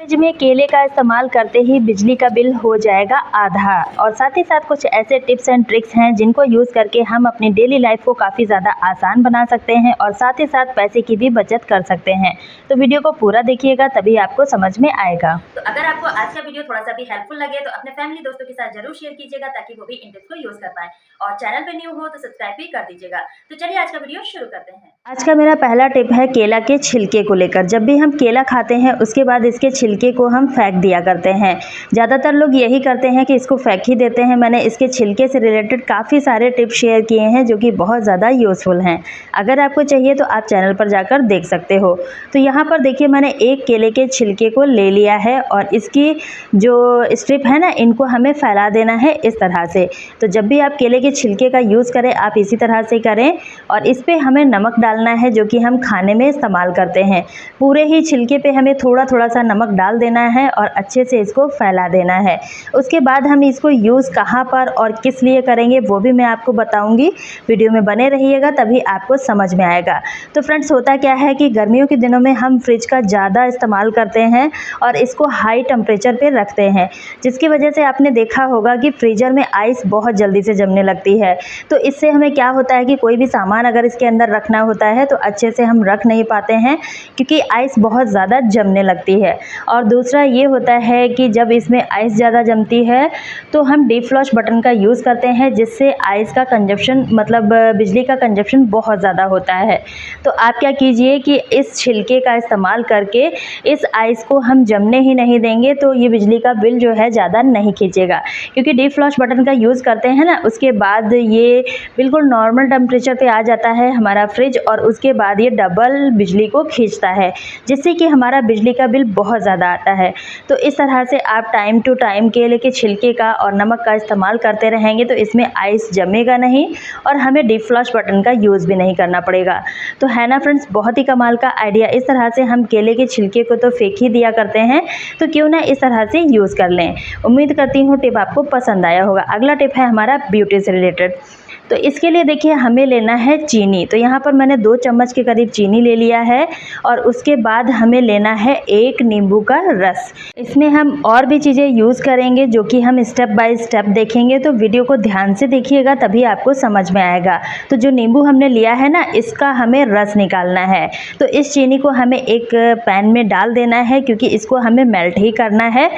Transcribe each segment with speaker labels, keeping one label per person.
Speaker 1: Fridge में केले का इस्तेमाल करते ही बिजली का बिल हो जाएगा आधा। और साथ ही साथ कुछ ऐसे टिप्स एंड ट्रिक्स हैं जिनको यूज़ करके हम अपनी डेली लाइफ को काफ़ी ज़्यादा आसान बना सकते हैं और साथ ही साथ पैसे की भी बचत कर सकते हैं। तो वीडियो को पूरा देखिएगा तभी आपको समझ में आएगा।
Speaker 2: तो अगर आपको आज का वीडियो थोड़ा सा भी हेल्पफुल लगे तो अपने फैमिली दोस्तों के साथ जरूर शेयर कीजिएगा ताकि वो भी इन टिप्स को यूज कर पाए। और चैनल पे न्यू हो तो सब्सक्राइब भी कर दीजिएगा। तो चलिए आज का वीडियो शुरू करते हैं।
Speaker 1: आज का मेरा पहला टिप है केला के छिलके को लेकर। जब भी हम केला खाते हैं उसके बाद इसके छिलके को हम फेंक दिया करते हैं। ज़्यादातर लोग यही करते हैं कि इसको फेंक ही देते हैं। मैंने इसके छिलके से रिलेटेड काफ़ी सारे टिप्स शेयर किए हैं जो कि बहुत ज़्यादा यूज़फुल हैं। अगर आपको चाहिए तो आप चैनल पर जाकर देख सकते हो। तो यहाँ पर देखिए मैंने एक केले के छिलके को ले लिया है और इसकी जो स्ट्रिप है ना इनको हमें फैला देना है इस तरह से। तो जब भी आप केले के छिलके का यूज़ करें आप इसी तरह से करें और इस पर हमें नमक डालना है जो कि हम खाने में इस्तेमाल करते हैं। पूरे ही छिलके पे हमें थोड़ा थोड़ा सा नमक डाल देना है और अच्छे से इसको फैला देना है। उसके बाद हम इसको यूज़ कहाँ पर और किस लिए करेंगे वो भी मैं आपको बताऊंगी। वीडियो में बने रहिएगा तभी आपको समझ में आएगा। तो फ्रेंड्स होता क्या है कि गर्मियों के दिनों में हम फ्रिज का ज़्यादा इस्तेमाल करते हैं और इसको हाई टेम्परेचर पे रखते हैं, जिसकी वजह से आपने देखा होगा कि फ्रीजर में आइस बहुत जल्दी से जमने लगती है। तो इससे हमें क्या होता है कि कोई भी सामान अगर इसके अंदर रखना होता है तो अच्छे से हम रख नहीं पाते हैं क्योंकि आइस बहुत ज़्यादा जमने लगती है। और दूसरा ये होता है कि जब इसमें आइस ज़्यादा जमती है तो हम डीप फ्लॉश बटन का यूज़ करते हैं जिससे आइस का कंजप्शन मतलब बिजली का कंजप्शन बहुत ज़्यादा होता है। तो आप क्या कीजिए कि इस छिलके का इस्तेमाल करके इस आइस को हम जमने ही नहीं देंगे तो ये बिजली का बिल जो है ज़्यादा नहीं खींचेगा। क्योंकि डीप फ्लॉश बटन का यूज़ करते हैं ना उसके बाद ये बिल्कुल नॉर्मल टेम्परेचर पे आ जाता है हमारा फ्रिज और उसके बाद ये डबल बिजली को खींचता है जिससे कि हमारा बिजली का बिल बहुत ज़्यादा आता है। तो इस तरह से आप टाइम टू टाइम केले के छिलके का और नमक का इस्तेमाल करते रहेंगे तो इसमें आइस जमेगा नहीं और हमें डीप फ्लॉश बटन का यूज़ भी नहीं करना पड़ेगा। तो है ना फ्रेंड्स, बहुत ही कमाल का आइडिया। इस तरह से हम केले के छिलके को तो फेंक ही दिया करते हैं तो क्यों ना इस तरह से यूज़ कर लें। उम्मीद करती हूँ टिप आपको पसंद आया होगा। अगला टिप है हमारा ब्यूटी से रिलेटेड। तो इसके लिए देखिए हमें लेना है चीनी। तो यहाँ पर मैंने 2 चम्मच के करीब चीनी ले लिया है और उसके बाद हमें लेना है 1 नींबू का रस। इसमें हम और भी चीज़ें यूज़ करेंगे जो कि हम स्टेप बाय स्टेप देखेंगे, तो वीडियो को ध्यान से देखिएगा तभी आपको समझ में आएगा। तो जो नींबू हमने लिया है ना इसका हमें रस निकालना है। तो इस चीनी को हमें एक पैन में डाल देना है क्योंकि इसको हमें मेल्ट ही करना है।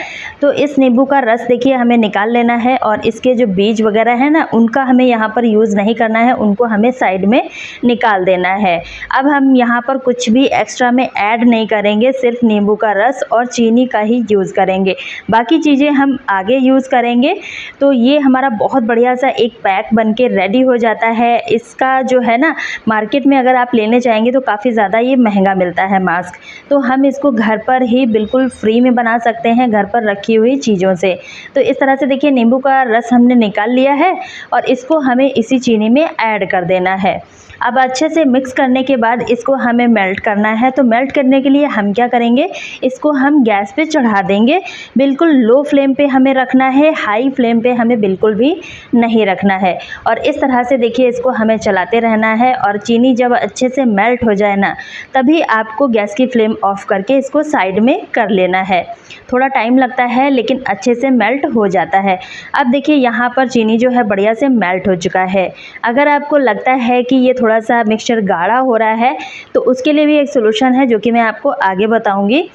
Speaker 1: तो इस नींबू का रस देखिए हमें निकाल लेना है और इसके जो बीज वगैरह है ना उनका हमें यहाँ पर यूज़ नहीं करना है, उनको हमें साइड में निकाल देना है। अब हम यहाँ पर कुछ भी एक्स्ट्रा में ऐड नहीं करेंगे, सिर्फ नींबू का रस और चीनी का ही यूज़ करेंगे। बाकी चीज़ें हम आगे यूज़ करेंगे। तो ये हमारा बहुत बढ़िया सा एक पैक बन के रेडी हो जाता है। इसका जो है ना मार्केट में अगर आप लेने जाएंगे तो काफ़ी ज़्यादा ये महंगा मिलता है मास्क। तो हम इसको घर पर ही बिल्कुल फ्री में बना सकते हैं घर पर रखी हुई चीज़ों से। तो इस तरह से देखिए नींबू का रस हमने निकाल लिया है और इसको हमें इसी चीनी में ऐड कर देना है। अब अच्छे से मिक्स करने के बाद इसको हमें मेल्ट करना है। तो मेल्ट करने के लिए हम क्या करेंगे, इसको हम गैस पे चढ़ा देंगे। बिल्कुल लो फ्लेम पे हमें रखना है, हाई फ्लेम पे हमें बिल्कुल भी नहीं रखना है। और इस तरह से देखिए इसको हमें चलाते रहना है और चीनी जब अच्छे से मेल्ट हो जाए ना तभी आपको गैस की फ्लेम ऑफ करके इसको साइड में कर लेना है। थोड़ा टाइम लगता है लेकिन अच्छे से मेल्ट हो जाता है। अब देखिए यहाँ पर चीनी जो है बढ़िया से मेल्ट हो चुका है। अगर आपको लगता है कि ये थोड़ा सा मिक्सचर गाढ़ा हो रहा है तो उसके लिए भी एक सोल्यूशन है जो कि मैं आपको आगे बताऊंगी।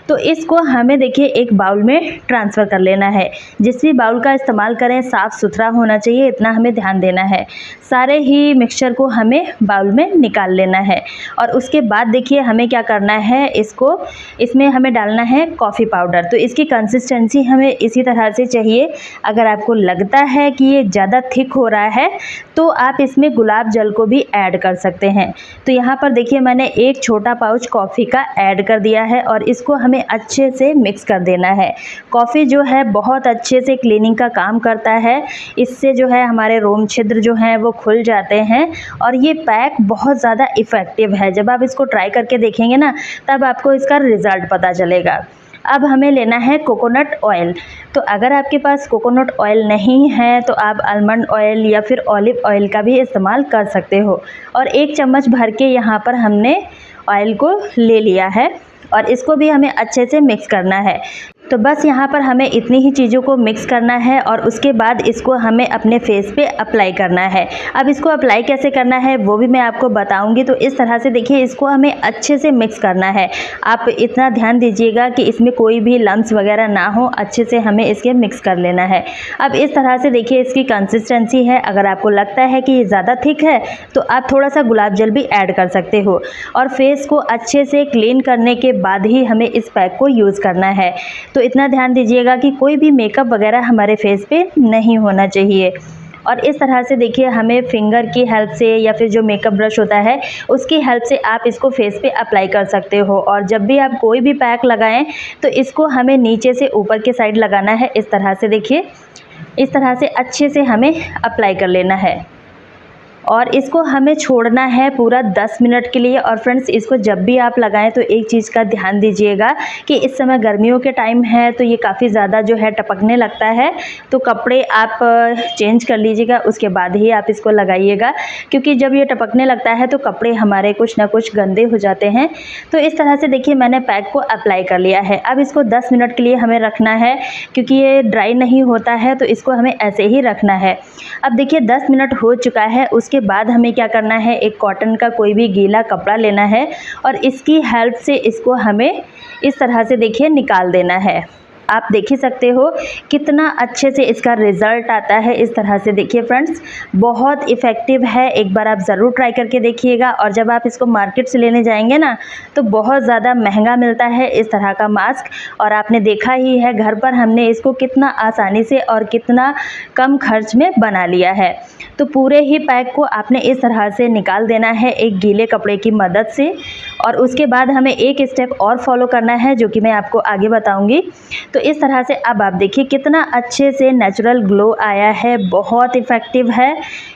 Speaker 1: तो इसको हमें देखिए एक बाउल में ट्रांसफ़र कर लेना है। जिस भी बाउल का इस्तेमाल करें साफ़ सुथरा होना चाहिए, इतना हमें ध्यान देना है। सारे ही मिक्सचर को हमें बाउल में निकाल लेना है और उसके बाद देखिए हमें क्या करना है, इसमें हमें डालना है कॉफ़ी पाउडर। तो इसकी कंसिस्टेंसी हमें इसी तरह से चाहिए। अगर आपको लगता है कि ये ज़्यादा थिक हो रहा है तो आप इसमें गुलाब जल को भी ऐड कर सकते हैं। तो यहाँ पर देखिए मैंने एक छोटा पाउच कॉफ़ी का ऐड कर दिया है और इसको हमें अच्छे से मिक्स कर देना है। कॉफ़ी जो है बहुत अच्छे से क्लीनिंग का काम करता है। इससे जो है हमारे रोम छिद्र जो हैं वो खुल जाते हैं और ये पैक बहुत ज़्यादा इफ़ेक्टिव है। जब आप इसको ट्राई करके देखेंगे ना तब आपको इसका रिज़ल्ट पता चलेगा। अब हमें लेना है कोकोनट ऑयल। तो अगर आपके पास कोकोनट ऑयल नहीं है तो आप आलमंड ऑयल या फिर ऑलिव ऑयल का भी इस्तेमाल कर सकते हो। और 1 चम्मच भर के यहाँ पर हमने ऑयल को ले लिया है और इसको भी हमें अच्छे से मिक्स करना है। तो बस यहाँ पर हमें इतनी ही चीज़ों को मिक्स करना है और उसके बाद इसको हमें अपने फेस पे अप्लाई करना है। अब इसको अप्लाई कैसे करना है वो भी मैं आपको बताऊंगी। तो इस तरह से देखिए, इसको हमें अच्छे से मिक्स करना है। आप इतना ध्यान दीजिएगा कि इसमें कोई भी लम्स वगैरह ना हो, अच्छे से हमें इसके मिक्स कर लेना है। अब इस तरह से देखिए इसकी कंसिस्टेंसी है। अगर आपको लगता है कि ये ज़्यादा थिक है तो आप थोड़ा सा गुलाब जल भी ऐड कर सकते हो। और फेस को अच्छे से क्लीन करने के बाद ही हमें इस पैक को यूज़ करना है। तो इतना ध्यान दीजिएगा कि कोई भी मेकअप वगैरह हमारे फेस पे नहीं होना चाहिए। और इस तरह से देखिए हमें फिंगर की हेल्प से या फिर जो मेकअप ब्रश होता है उसकी हेल्प से आप इसको फेस पे अप्लाई कर सकते हो। और जब भी आप कोई भी पैक लगाएं तो इसको हमें नीचे से ऊपर के साइड लगाना है। इस तरह से देखिए, इस तरह से अच्छे से हमें अप्लाई कर लेना है और इसको हमें छोड़ना है पूरा 10 मिनट के लिए। और फ्रेंड्स, इसको जब भी आप लगाएं तो एक चीज़ का ध्यान दीजिएगा कि इस समय गर्मियों के टाइम है तो ये काफ़ी ज़्यादा जो है टपकने लगता है। तो कपड़े आप चेंज कर लीजिएगा, उसके बाद ही आप इसको लगाइएगा, क्योंकि जब ये टपकने लगता है तो कपड़े हमारे कुछ ना कुछ गंदे हो जाते हैं। तो इस तरह से देखिए मैंने पैक को अप्लाई कर लिया है। अब इसको 10 मिनट के लिए हमें रखना है, क्योंकि ये ड्राई नहीं होता है तो इसको हमें ऐसे ही रखना है। अब देखिए 10 मिनट हो चुका है। उसके बाद हमें क्या करना है, एक कॉटन का कोई भी गीला कपड़ा लेना है और इसकी हेल्प से इसको हमें इस तरह से देखिए निकाल देना है। आप देख ही सकते हो कितना अच्छे से इसका रिज़ल्ट आता है। इस तरह से देखिए फ्रेंड्स, बहुत इफ़ेक्टिव है। एक बार आप ज़रूर ट्राई करके देखिएगा। और जब आप इसको मार्केट से लेने जाएंगे ना तो बहुत ज़्यादा महंगा मिलता है इस तरह का मास्क। और आपने देखा ही है घर पर हमने इसको कितना आसानी से और कितना कम खर्च में बना लिया है। तो पूरे ही पैक को आपने इस तरह से निकाल देना है एक गीले कपड़े की मदद से। और उसके बाद हमें एक स्टेप और फॉलो करना है जो कि मैं आपको आगे बताऊंगी। तो इस तरह से अब आप देखिए कितना अच्छे से नेचुरल ग्लो आया है, बहुत इफ़ेक्टिव है।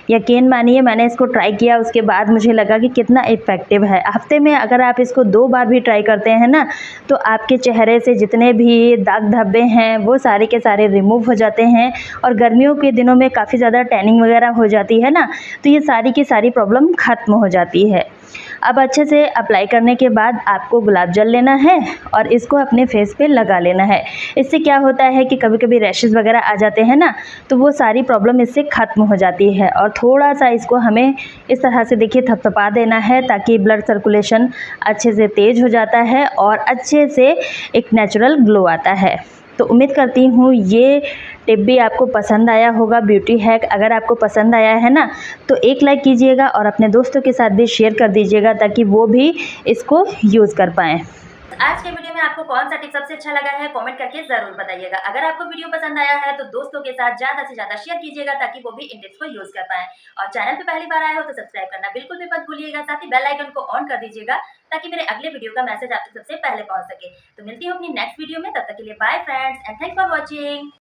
Speaker 1: यकीन मानिए, मैंने इसको ट्राई किया उसके बाद मुझे लगा कि कितना इफ़ेक्टिव है। हफ्ते में अगर आप इसको 2 बार भी ट्राई करते हैं ना तो आपके चेहरे से जितने भी दाग धब्बे हैं वो सारे के सारे रिमूव हो जाते हैं। और गर्मियों के दिनों में काफ़ी ज़्यादा टैनिंग वगैरह हो जाती है ना, तो ये सारी की सारी प्रॉब्लम ख़त्म हो जाती है। अब अच्छे से अप्लाई करने के बाद आपको गुलाब जल लेना है और इसको अपने फेस पे लगा लेना है। इससे क्या होता है कि कभी कभी रैशेज़ वगैरह आ जाते हैं ना, तो वो सारी प्रॉब्लम इससे ख़त्म हो जाती है। और थोड़ा सा इसको हमें इस तरह से देखिए थपथपा देना है ताकि ब्लड सर्कुलेशन अच्छे से तेज़ हो जाता है और अच्छे से एक नेचुरल ग्लो आता है। तो उम्मीद करती हूँ ये टिप भी आपको पसंद आया होगा, ब्यूटी हैक। अगर आपको पसंद आया है ना तो एक लाइक कीजिएगा और अपने दोस्तों के साथ भी शेयर कर दीजिएगा ताकि वो भी इसको यूज़ कर पाएँ।
Speaker 2: आज के वीडियो में आपको कौन सा टिप सबसे अच्छा लगा है कमेंट करके जरूर बताइएगा। अगर आपको वीडियो पसंद आया है तो दोस्तों के साथ ज्यादा से ज्यादा शेयर कीजिएगा ताकि वो भी इन टिप्स को यूज कर पाए। और चैनल पे पहली बार आए हो तो सब्सक्राइब करना बिल्कुल भी मत भूलिएगा, साथ ही बेल आइकन को ऑन कर दीजिएगा ताकि मेरे अगले वीडियो का मैसेज आप तक सबसे पहले पहुंच सके। तो मिलती हूँ अपनी नेक्स्ट वीडियो में, तब तक के लिए bye friends and thanks for watching.